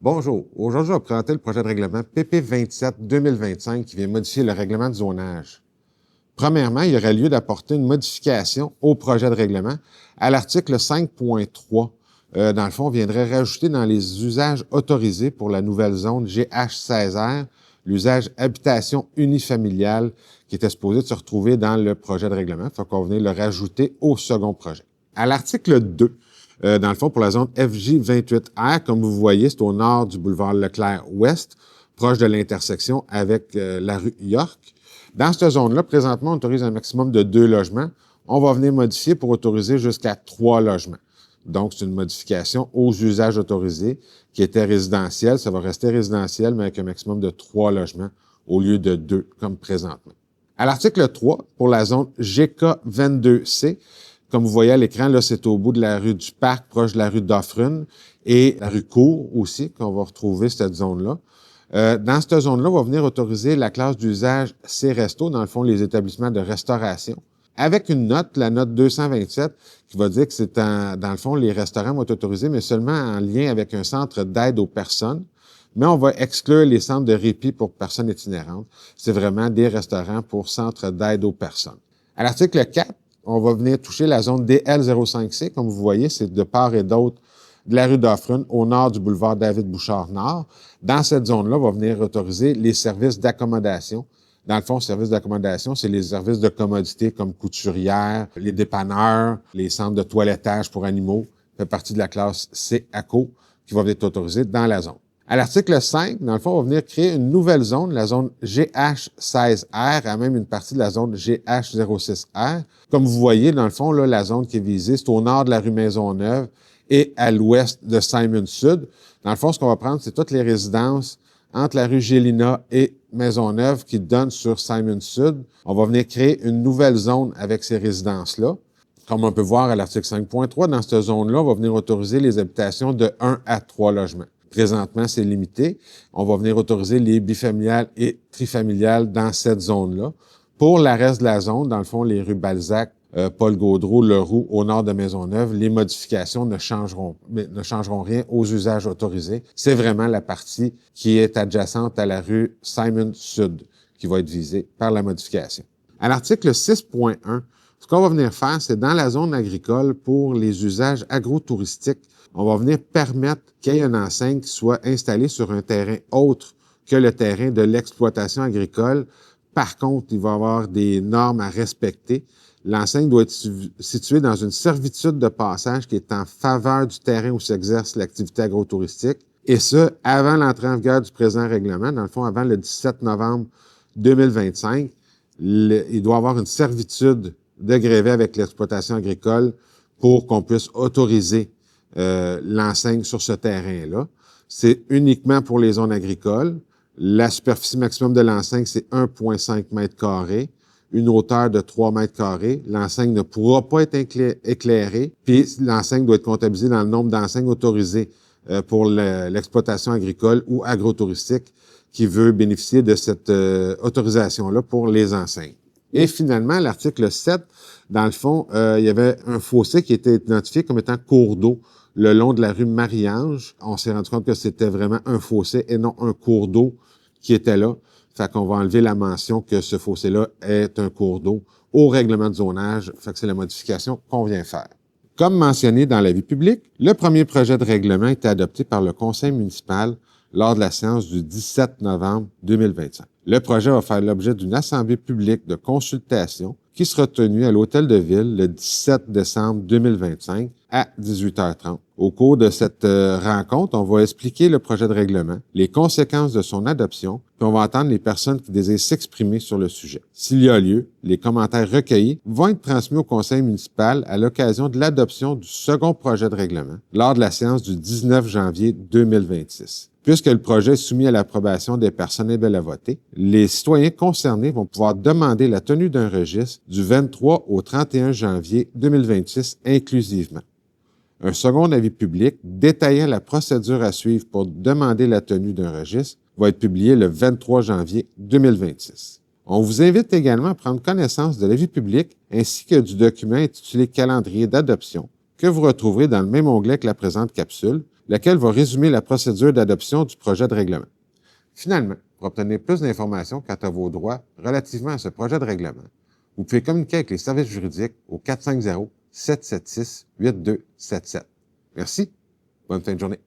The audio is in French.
Bonjour. Aujourd'hui, je vais présenter le projet de règlement PP 27-2025 qui vient modifier le règlement de zonage. Premièrement, il y aurait lieu d'apporter une modification au projet de règlement à l'article 5.3. Dans le fond, on viendrait rajouter dans les usages autorisés pour la nouvelle zone GH16R l'usage habitation unifamiliale qui était supposé se retrouver dans le projet de règlement. Il faut qu'on vienne le rajouter au second projet. À l'article 2, dans le fond, pour la zone FJ28R, comme vous voyez, c'est au nord du boulevard Leclerc-Ouest, proche de l'intersection avec la rue York. Dans cette zone-là, présentement, on autorise un maximum de 2 logements. On va venir modifier pour autoriser jusqu'à 3 logements. Donc, c'est une modification aux usages autorisés qui était résidentiel. Ça va rester résidentiel, mais avec un maximum de 3 logements au lieu de 2, comme présentement. À l'article 3, pour la zone GK22C, comme vous voyez à l'écran, là, c'est au bout de la rue du Parc, proche de la rue d'Offrune, et la rue Cour aussi, qu'on va retrouver cette zone-là. Dans cette zone-là, on va venir autoriser la classe d'usage C-Resto, dans le fond, les établissements de restauration, avec une note, la note 227, qui va dire que c'est dans le fond, les restaurants vont être autorisés, mais seulement en lien avec un centre d'aide aux personnes. Mais on va exclure les centres de répit pour personnes itinérantes. C'est vraiment des restaurants pour centres d'aide aux personnes. À l'article 4, on va venir toucher la zone DL05C. Comme vous voyez, c'est de part et d'autre de la rue d'Offrune, au nord du boulevard David-Bouchard-Nord. Dans cette zone-là, on va venir autoriser les services d'accommodation. Dans le fond, services d'accommodation, c'est les services de commodité comme couturière, les dépanneurs, les centres de toilettage pour animaux, fait partie de la classe C-ACO, qui va être autorisée dans la zone. À l'article 5, dans le fond, on va venir créer une nouvelle zone, la zone GH16R, à même une partie de la zone GH06R. Comme vous voyez, dans le fond, là, la zone qui est visée, c'est au nord de la rue Maisonneuve et à l'ouest de Simon Sud. Dans le fond, ce qu'on va prendre, c'est toutes les résidences entre la rue Gélina et Maisonneuve qui donnent sur Simon Sud. On va venir créer une nouvelle zone avec ces résidences-là. Comme on peut voir à l'article 5.3, dans cette zone-là, on va venir autoriser les habitations de 1 à 3 logements. Présentement, c'est limité. On va venir autoriser les bifamiliales et trifamiliales dans cette zone-là. Pour la reste de la zone, dans le fond, les rues Balzac, Paul Gaudreau, Leroux, au nord de Maisonneuve, les modifications ne changeront rien aux usages autorisés. C'est vraiment la partie qui est adjacente à la rue Simon Sud qui va être visée par la modification. À l'article 6.1, ce qu'on va venir faire, c'est dans la zone agricole pour les usages agrotouristiques, on va venir permettre qu'il y ait une enseigne qui soit installée sur un terrain autre que le terrain de l'exploitation agricole. Par contre, il va y avoir des normes à respecter. L'enseigne doit être située dans une servitude de passage qui est en faveur du terrain où s'exerce l'activité agrotouristique. Et ce, avant l'entrée en vigueur du présent règlement, dans le fond, avant le 17 novembre 2025, il doit y avoir une servitude de grévé avec l'exploitation agricole pour qu'on puisse autoriser l'enseigne sur ce terrain-là. C'est uniquement pour les zones agricoles. La superficie maximum de l'enseigne, c'est 1,5 mètres carrés, une hauteur de 3 mètres carrés. L'enseigne ne pourra pas être éclairée, puis l'enseigne doit être comptabilisée dans le nombre d'enseignes autorisées pour l'exploitation agricole ou agrotouristique qui veut bénéficier de cette autorisation-là pour les enseignes. Et finalement, l'article 7, dans le fond, il y avait un fossé qui était identifié comme étant cours d'eau le long de la rue Marie-Ange. On s'est rendu compte que c'était vraiment un fossé et non un cours d'eau qui était là. Fait qu'on va enlever la mention que ce fossé-là est un cours d'eau au règlement de zonage. Fait que c'est la modification qu'on vient faire. Comme mentionné dans l'avis public, le premier projet de règlement a été adopté par le conseil municipal lors de la séance du 17 novembre 2025. Le projet va faire l'objet d'une assemblée publique de consultation qui sera tenue à l'Hôtel de Ville le 17 décembre 2025 à 18h30. Au cours de cette rencontre, on va expliquer le projet de règlement, les conséquences de son adoption, puis on va entendre les personnes qui désirent s'exprimer sur le sujet. S'il y a lieu, les commentaires recueillis vont être transmis au conseil municipal à l'occasion de l'adoption du second projet de règlement lors de la séance du 19 janvier 2026. Puisque le projet est soumis à l'approbation des personnes éligibles à voter, les citoyens concernés vont pouvoir demander la tenue d'un registre du 23 au 31 janvier 2026 inclusivement. Un second avis public détaillant la procédure à suivre pour demander la tenue d'un registre va être publié le 23 janvier 2026. On vous invite également à prendre connaissance de l'avis public ainsi que du document intitulé « Calendrier d'adoption » que vous retrouverez dans le même onglet que la présente capsule, lequel va résumer la procédure d'adoption du projet de règlement. Finalement, pour obtenir plus d'informations quant à vos droits relativement à ce projet de règlement, vous pouvez communiquer avec les services juridiques au 450-776-8277. Merci. Bonne fin de journée.